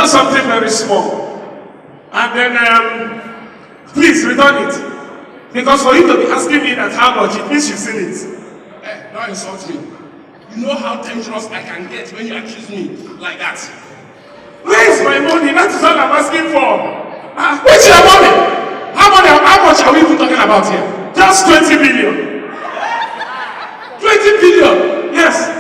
just something very small. And then, please return it. Because for you to be asking me that how much, it means you've seen it. Hey, don't insult me. You know how dangerous I can get when you accuse me like that. Where is my money? That is all I'm asking for. Where's your money? How much are we even talking about here? Just 20 billion. 20 billion? Yes.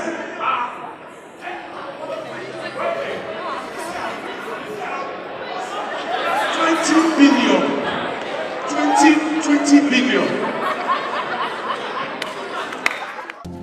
20 billion. 20 billion.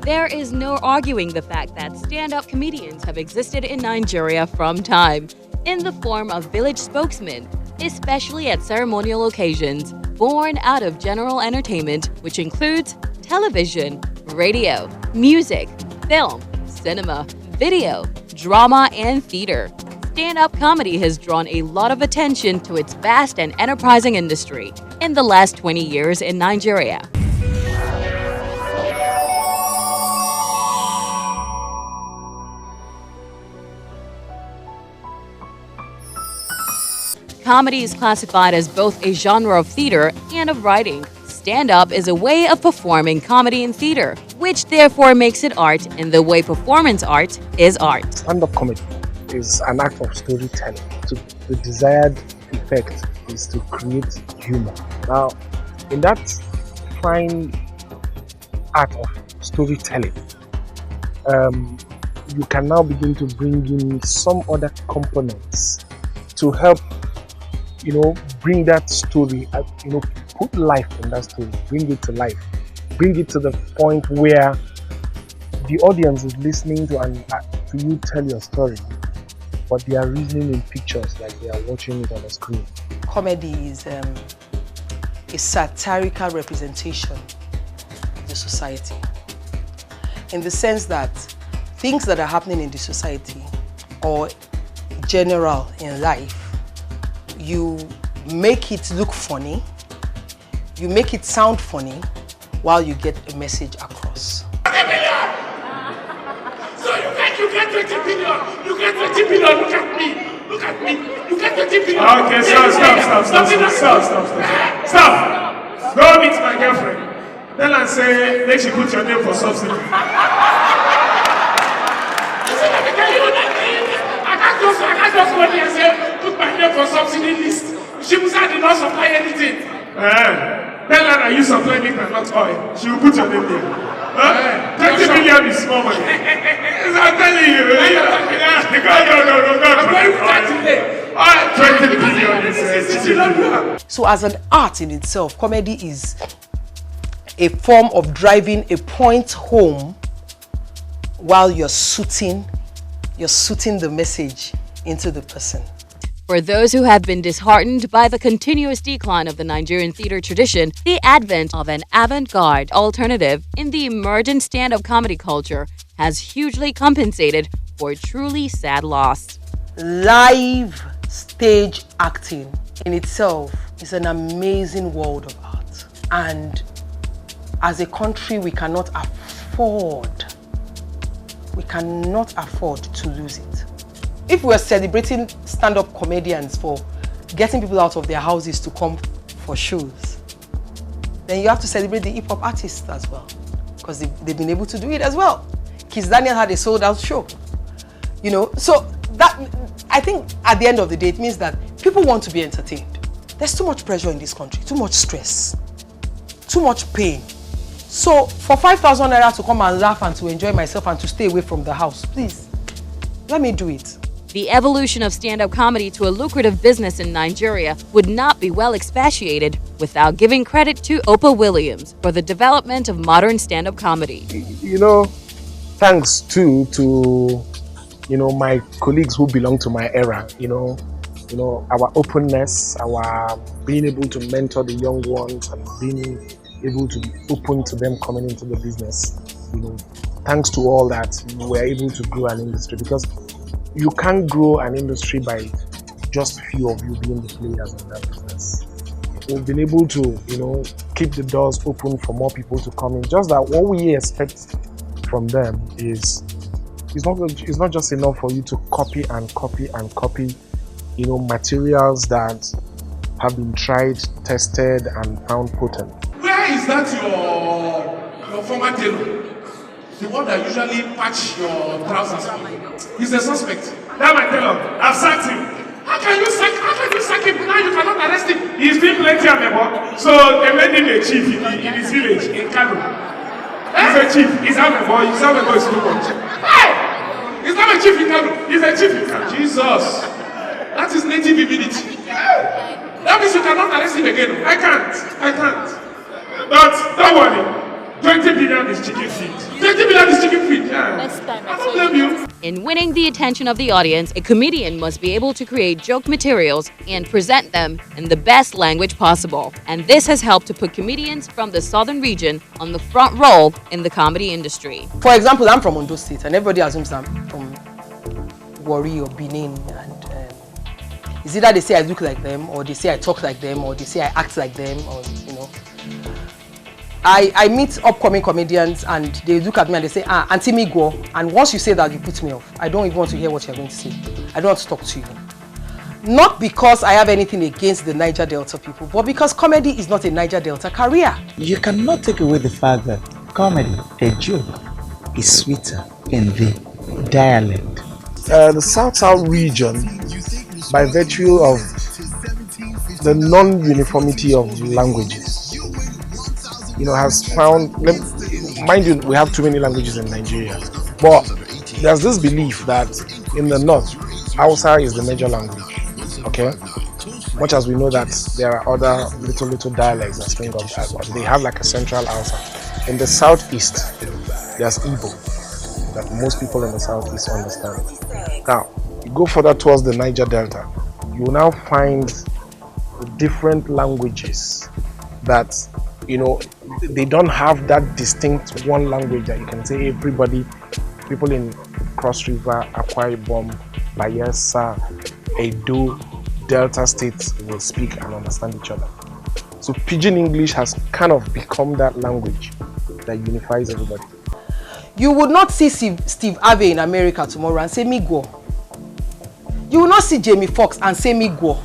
There is no arguing the fact that stand-up comedians have existed in Nigeria from time, in the form of village spokesmen, especially at ceremonial occasions, born out of general entertainment, which includes television, radio, music, film, cinema, video, drama, and theater. Stand-up comedy has drawn a lot of attention to its vast and enterprising industry in the last 20 years in Nigeria. Comedy is classified as both a genre of theater and of writing. Stand-up is a way of performing comedy in theater, which therefore makes it art in the way performance art is art. Stand-up comedy is an act of storytelling. The desired effect is to create humor. Now, in that fine art of storytelling, you can now begin to bring in some other components to help bring that story, put life in that story, bring it to life, bring it to the point where the audience is listening to you tell your story, but they are reasoning in pictures like they are watching it on a screen. Comedy is a satirical representation of the society, in the sense that things that are happening in the society or general in life, you make it look funny, you make it sound funny while you get a message across. So you get 20 billion, you get 20 billion, look at me, you get 20 billion. Okay, stop. Go meet my girlfriend. Tell her say, make she put your name for subsidy. I can't just go there and say, put my name for subsidy list. She did not supply anything. Tell her that you supply milk and not oil. She will put your name there. 20 million is small money. I'm telling you. No. 20 billion. So as an art in itself, comedy is a form of driving a point home while you're suiting the message into the person. For those who have been disheartened by the continuous decline of the Nigerian theater tradition, the advent of an avant-garde alternative in the emergent stand-up comedy culture has hugely compensated for a truly sad loss. Live stage acting in itself is an amazing world of art. And as a country, we cannot afford to lose it. If we're celebrating stand-up comedians for getting people out of their houses to come for shows, then you have to celebrate the hip-hop artists as well, because they've been able to do it as well. Kiss Daniel had a sold-out show, So that, I think at the end of the day, it means that people want to be entertained. There's too much pressure in this country, too much stress, too much pain. So for 5,000 naira to come and laugh and to enjoy myself and to stay away from the house, please, let me do it. The evolution of stand-up comedy to a lucrative business in Nigeria would not be well expatiated without giving credit to Oprah Williams for the development of modern stand-up comedy. Thanks too to my colleagues who belong to my era. Our openness, our being able to mentor the young ones and being able to be open to them coming into the business. Thanks to all that, we're able to grow an industry, because you can't grow an industry by just few of you being the players in that business. We've been able to, keep the doors open for more people to come in. Just that what we expect from them is, it's not just enough for you to copy and copy and copy materials that have been tried, tested, and found potent. Where is that your former tailor? The one that usually patch your trousers. He's a suspect. That my tailor. I've sacked him. How can you sack him? Now you cannot arrest him. He's been plenty of work. So they made him a chief in his village in Kano. He's a chief. He's Amebo. He's Amebo is too much. Hey! He's not a chief in Kano. He's a chief in Kano. Jesus. That is native immunity. That means you cannot arrest him again. I can't. But don't worry. 20 billion is chicken feed. 20 billion is chicken feed. Yeah. I don't blame you. In winning the attention of the audience, a comedian must be able to create joke materials and present them in the best language possible. And this has helped to put comedians from the southern region on the front row in the comedy industry. For example, I'm from Ondo State, and everybody assumes I'm from Warri or Benin. And it's either they say I look like them, or they say I talk like them, or they say I act like them, or I meet upcoming comedians and they look at me and they say, Auntie Migwo, and once you say that, you put me off. I don't even want to hear what you're going to say. I don't want to talk to you. Not because I have anything against the Niger Delta people, but because comedy is not a Niger Delta career. You cannot take away the fact that comedy, a joke, is sweeter in the dialect. The South-South region, by virtue of the non-uniformity of languages, has found, mind you, we have too many languages in Nigeria, but there's this belief that in the north, Hausa is the major language, okay? Much as we know that there are other little dialects that spring up, but they have like a central Hausa. In the southeast, there's Igbo, that most people in the southeast understand. Now, you go further towards the Niger Delta, you will now find different languages that they don't have that distinct one language that you can say people in Cross River, Akwa Ibom, Bayelsa, Edo, Delta states will speak and understand each other. So Pidgin English has kind of become that language that unifies everybody. You would not see Steve Harvey in America tomorrow and say Migwo. You will not see Jamie Foxx and say Migwo.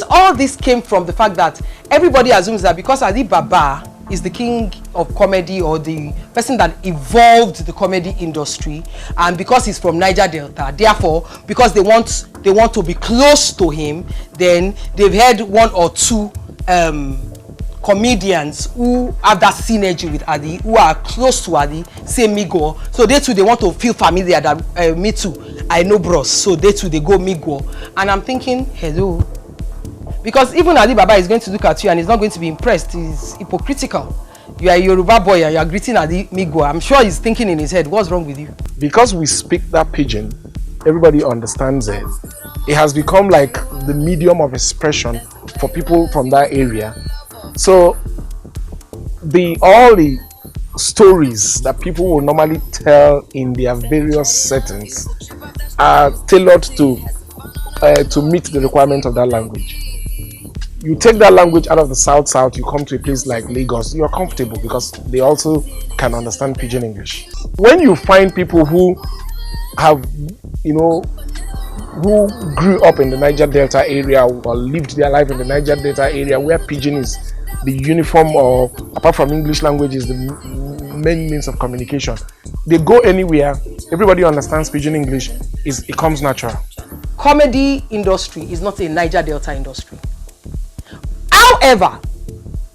All this came from the fact that everybody assumes that because Ali Baba is the king of comedy or the person that evolved the comedy industry, and because he's from Niger Delta, therefore, because they want to be close to him, then they've had one or two comedians who have that synergy with Adi, who are close to Adi, say Migo. So they too, they want to feel familiar that me too, I know bros. So they too, they go Migo. And I'm thinking, hello. Because even Ali Baba is going to look at you and he's not going to be impressed. He's hypocritical. You are a Yoruba boy and you are greeting Ali Migo. I'm sure he's thinking in his head, what's wrong with you? Because we speak that pidgin, everybody understands it. It has become like the medium of expression for people from that area. So all the stories that people will normally tell in their various settings are tailored to meet the requirement of that language. You take that language out of the south, you come to a place like Lagos, you're comfortable because they also can understand Pidgin English. When you find people who have, who grew up in the Niger Delta area or lived their life in the Niger Delta area where Pidgin is the uniform, or apart from English language is the main means of communication, they go anywhere, everybody understands Pidgin English, it comes natural. Comedy industry is not a Niger Delta industry.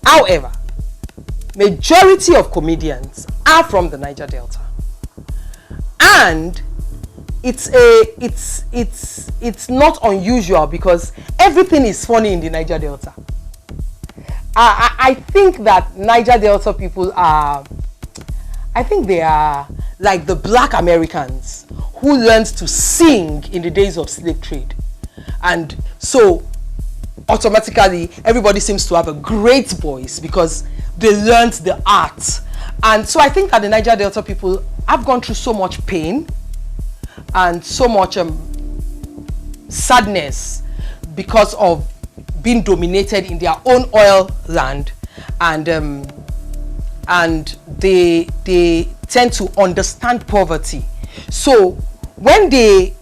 However, majority of comedians are from the Niger Delta, and it's not unusual because everything is funny in the Niger Delta. I think that Niger Delta people are, they are like the black Americans who learned to sing in the days of slave trade, and so automatically everybody seems to have a great voice because they learned the art. And so I think that the Niger Delta people have gone through so much pain and so much sadness because of being dominated in their own oil land, and they tend to understand poverty. So when they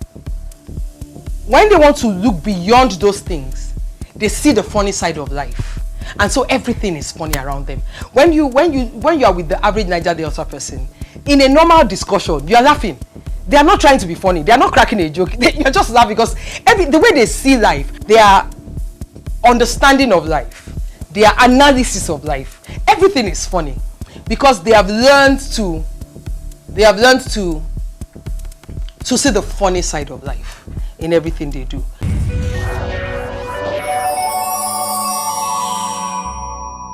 when they want to look beyond those things, they see the funny side of life. And so everything is funny around them. When you are with the average Niger Delta person, in a normal discussion, you are laughing. They are not trying to be funny. They are not cracking a joke. You're just laughing because the way they see life, their understanding of life, their analysis of life, everything is funny because they have learned to see the funny side of life in everything they do.